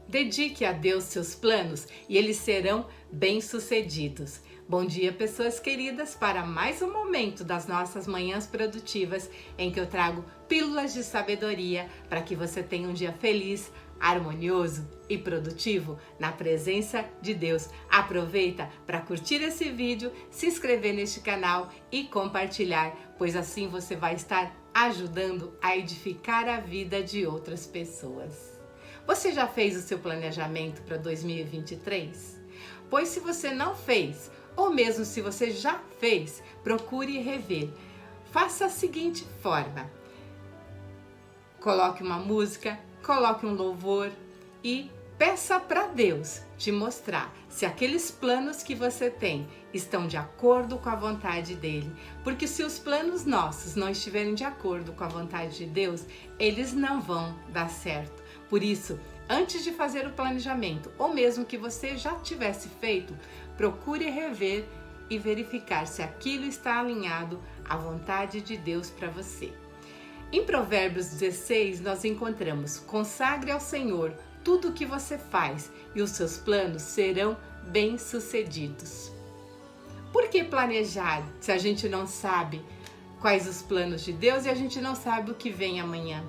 Dedique a Deus seus planos e eles serão bem-sucedidos. Bom dia, pessoas queridas, para mais um momento das nossas manhãs produtivas em que eu trago pílulas de sabedoria para que você tenha um dia feliz, harmonioso e produtivo na presença de Deus. Aproveita para curtir esse vídeo, se inscrever neste canal e compartilhar, pois assim você vai estar ajudando a edificar a vida de outras pessoas. Você já fez o seu planejamento para 2023? Pois se você não fez, ou mesmo se você já fez, procure rever. Faça a seguinte forma: coloque uma música, coloque um louvor e peça para Deus te mostrar se aqueles planos que você tem estão de acordo com a vontade dele. Porque se os planos nossos não estiverem de acordo com a vontade de Deus, eles não vão dar certo. Por isso, antes de fazer o planejamento, ou mesmo que você já tivesse feito, procure rever e verificar se aquilo está alinhado à vontade de Deus para você. Em Provérbios 16, nós encontramos: consagre ao Senhor tudo o que você faz e os seus planos serão bem-sucedidos. Por que planejar se a gente não sabe quais os planos de Deus e a gente não sabe o que vem amanhã?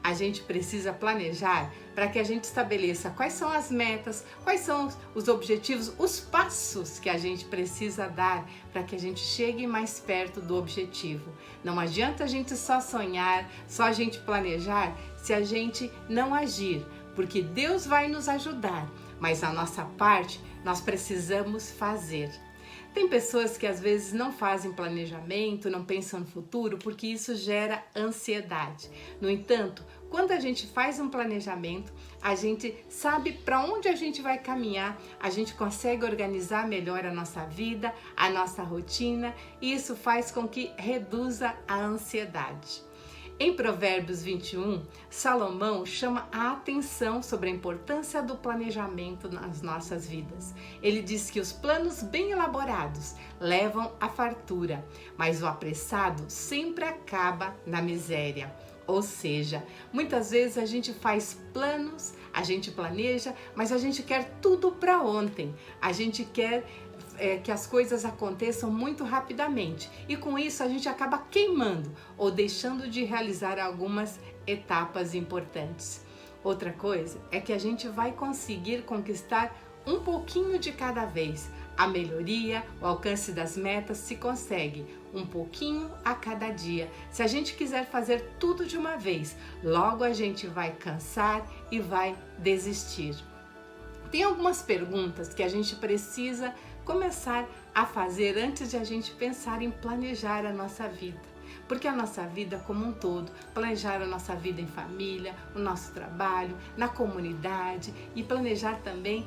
A gente precisa planejar para que a gente estabeleça quais são as metas, quais são os objetivos, os passos que a gente precisa dar para que a gente chegue mais perto do objetivo. Não adianta a gente só sonhar, só a gente planejar se a gente não agir, porque Deus vai nos ajudar, mas a nossa parte nós precisamos fazer. Tem pessoas que às vezes não fazem planejamento, não pensam no futuro, porque isso gera ansiedade. No entanto, quando a gente faz um planejamento, a gente sabe para onde a gente vai caminhar, a gente consegue organizar melhor a nossa vida, a nossa rotina, e isso faz com que reduza a ansiedade. Em Provérbios 21, Salomão chama a atenção sobre a importância do planejamento nas nossas vidas. Ele diz que os planos bem elaborados levam à fartura, mas o apressado sempre acaba na miséria. Ou seja, muitas vezes a gente faz planos, a gente planeja, mas a gente quer tudo para ontem. A gente quer que as coisas aconteçam muito rapidamente e com isso a gente acaba queimando ou deixando de realizar algumas etapas importantes. Outra coisa é que a gente vai conseguir conquistar um pouquinho de cada vez. A melhoria, o alcance das metas se consegue um pouquinho a cada dia. Se a gente quiser fazer tudo de uma vez, logo a gente vai cansar e vai desistir. Tem algumas perguntas que a gente precisa começar a fazer antes de a gente pensar em planejar a nossa vida. Porque a nossa vida como um todo, planejar a nossa vida em família, o nosso trabalho, na comunidade e planejar também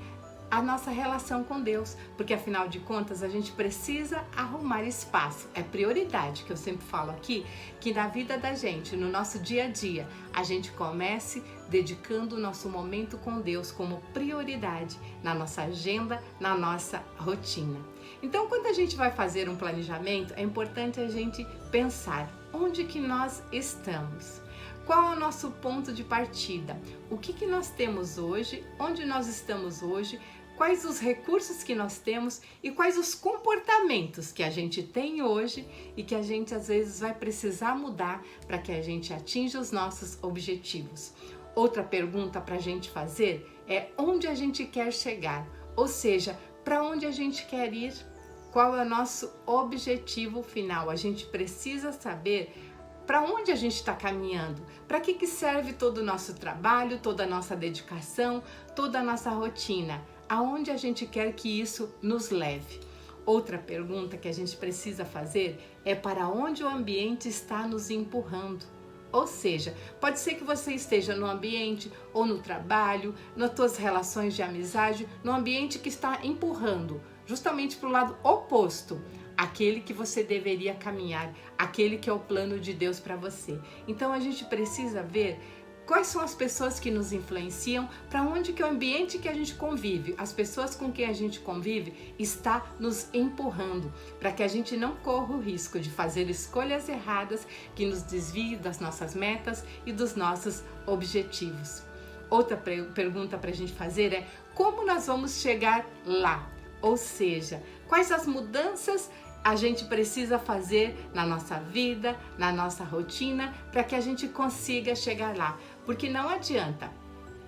a nossa relação com Deus, porque afinal de contas a gente precisa arrumar espaço. É prioridade, que eu sempre falo aqui, que na vida da gente, no nosso dia a dia, a gente comece dedicando o nosso momento com Deus como prioridade na nossa agenda, na nossa rotina. Então, quando a gente vai fazer um planejamento, é importante a gente pensar onde que nós estamos. Qual é o nosso ponto de partida? O que nós temos hoje? Onde nós estamos hoje? Quais os recursos que nós temos e quais os comportamentos que a gente tem hoje e que a gente às vezes vai precisar mudar para que a gente atinja os nossos objetivos. Outra pergunta para a gente fazer é onde a gente quer chegar, ou seja, para onde a gente quer ir, qual é o nosso objetivo final. A gente precisa saber para onde a gente está caminhando, para que serve todo o nosso trabalho, toda a nossa dedicação, toda a nossa rotina, aonde a gente quer que isso nos leve. Outra pergunta que a gente precisa fazer é para onde o ambiente está nos empurrando. Ou seja, pode ser que você esteja no ambiente ou no trabalho, nas tuas relações de amizade, no ambiente que está empurrando justamente para o lado oposto, aquele que você deveria caminhar, aquele que é o plano de Deus para você. Então a gente precisa ver quais são as pessoas que nos influenciam, para onde que é o ambiente que a gente convive, as pessoas com quem a gente convive está nos empurrando, para que a gente não corra o risco de fazer escolhas erradas que nos desviem das nossas metas e dos nossos objetivos. Outra pergunta para a gente fazer é: como nós vamos chegar lá? Ou seja, quais as mudanças a gente precisa fazer na nossa vida, na nossa rotina, para que a gente consiga chegar lá? Porque não adianta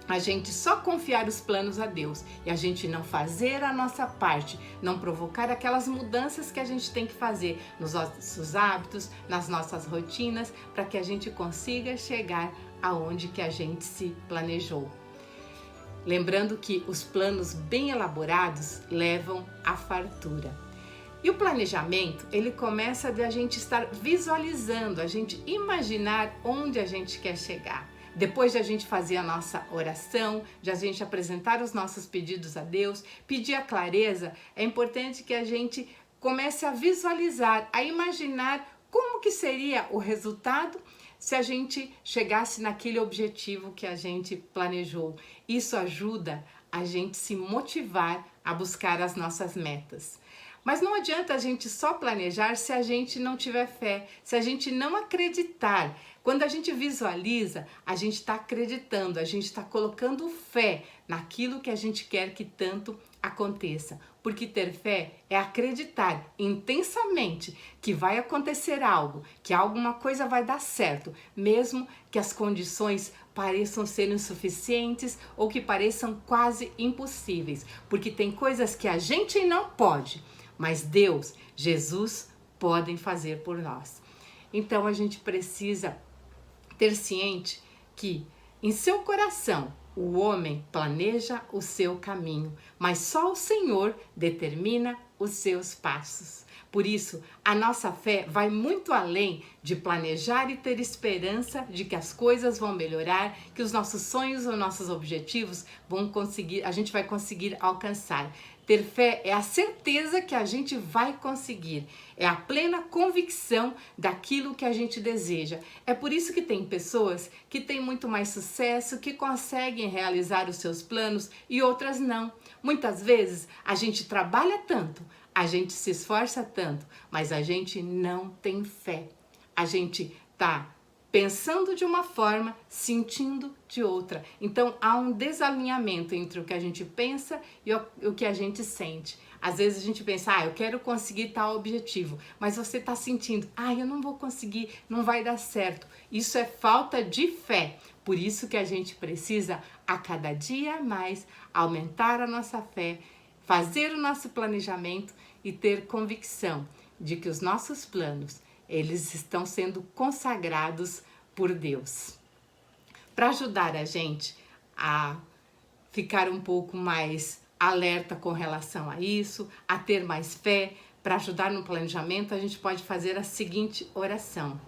a gente só confiar os planos a Deus e a gente não fazer a nossa parte, não provocar aquelas mudanças que a gente tem que fazer nos nossos hábitos, nas nossas rotinas, para que a gente consiga chegar aonde que a gente se planejou. Lembrando que os planos bem elaborados levam à fartura. E o planejamento, ele começa de a gente estar visualizando, a gente imaginar onde a gente quer chegar. Depois de a gente fazer a nossa oração, de a gente apresentar os nossos pedidos a Deus, pedir a clareza, é importante que a gente comece a visualizar, a imaginar como que seria o resultado se a gente chegasse naquele objetivo que a gente planejou. Isso ajuda a gente se motivar a buscar as nossas metas. Mas não adianta a gente só planejar se a gente não tiver fé, se a gente não acreditar. Quando a gente visualiza, a gente está acreditando, a gente está colocando fé naquilo que a gente quer que tanto aconteça. Porque ter fé é acreditar intensamente que vai acontecer algo, que alguma coisa vai dar certo, mesmo que as condições pareçam ser insuficientes ou que pareçam quase impossíveis. Porque tem coisas que a gente não pode, mas Deus, Jesus, podem fazer por nós. Então a gente precisa ter ciente que em seu coração o homem planeja o seu caminho, mas só o Senhor determina os seus passos. Por isso, a nossa fé vai muito além de planejar e ter esperança de que as coisas vão melhorar, que os nossos sonhos ou nossos objetivos a gente vai conseguir alcançar. Ter fé é a certeza que a gente vai conseguir, é a plena convicção daquilo que a gente deseja. É por isso que tem pessoas que têm muito mais sucesso, que conseguem realizar os seus planos e outras não. Muitas vezes a gente trabalha tanto, a gente se esforça tanto, mas a gente não tem fé. A gente tá pensando de uma forma, sentindo de outra. Então há um desalinhamento entre o que a gente pensa e o que a gente sente. Às vezes a gente pensa, eu quero conseguir tal objetivo, mas você está sentindo, eu não vou conseguir, não vai dar certo. Isso é falta de fé. Por isso que a gente precisa a cada dia mais aumentar a nossa fé, fazer o nosso planejamento e ter convicção de que os nossos planos, eles estão sendo consagrados por Deus. Para ajudar a gente a ficar um pouco mais alerta com relação a isso, a ter mais fé, para ajudar no planejamento, a gente pode fazer a seguinte oração.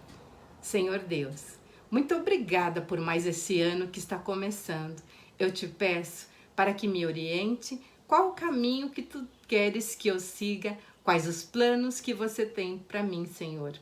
Senhor Deus, muito obrigada por mais esse ano que está começando. Eu te peço para que me oriente qual o caminho que tu queres que eu siga, quais os planos que você tem para mim, Senhor.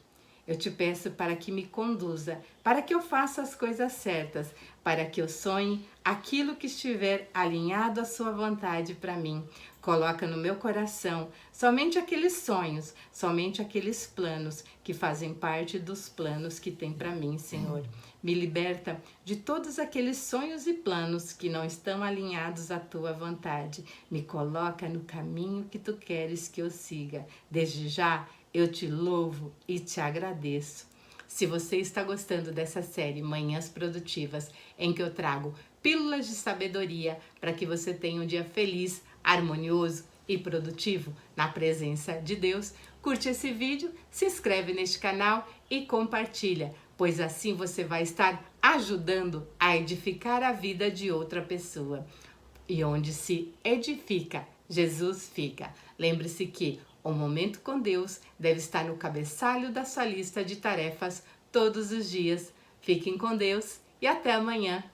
Eu te peço para que me conduza, para que eu faça as coisas certas, para que eu sonhe aquilo que estiver alinhado à sua vontade para mim. Coloca no meu coração somente aqueles sonhos, somente aqueles planos que fazem parte dos planos que tem para mim, Senhor. Me liberta de todos aqueles sonhos e planos que não estão alinhados à tua vontade. Me coloca no caminho que tu queres que eu siga. Desde já, eu te louvo e te agradeço. Se você está gostando dessa série Manhãs Produtivas, em que eu trago pílulas de sabedoria para que você tenha um dia feliz, harmonioso e produtivo na presença de Deus, curte esse vídeo, se inscreve neste canal e compartilha, pois assim você vai estar ajudando a edificar a vida de outra pessoa. E onde se edifica, Jesus fica. Lembre-se que o momento com Deus deve estar no cabeçalho da sua lista de tarefas todos os dias. Fiquem com Deus e até amanhã.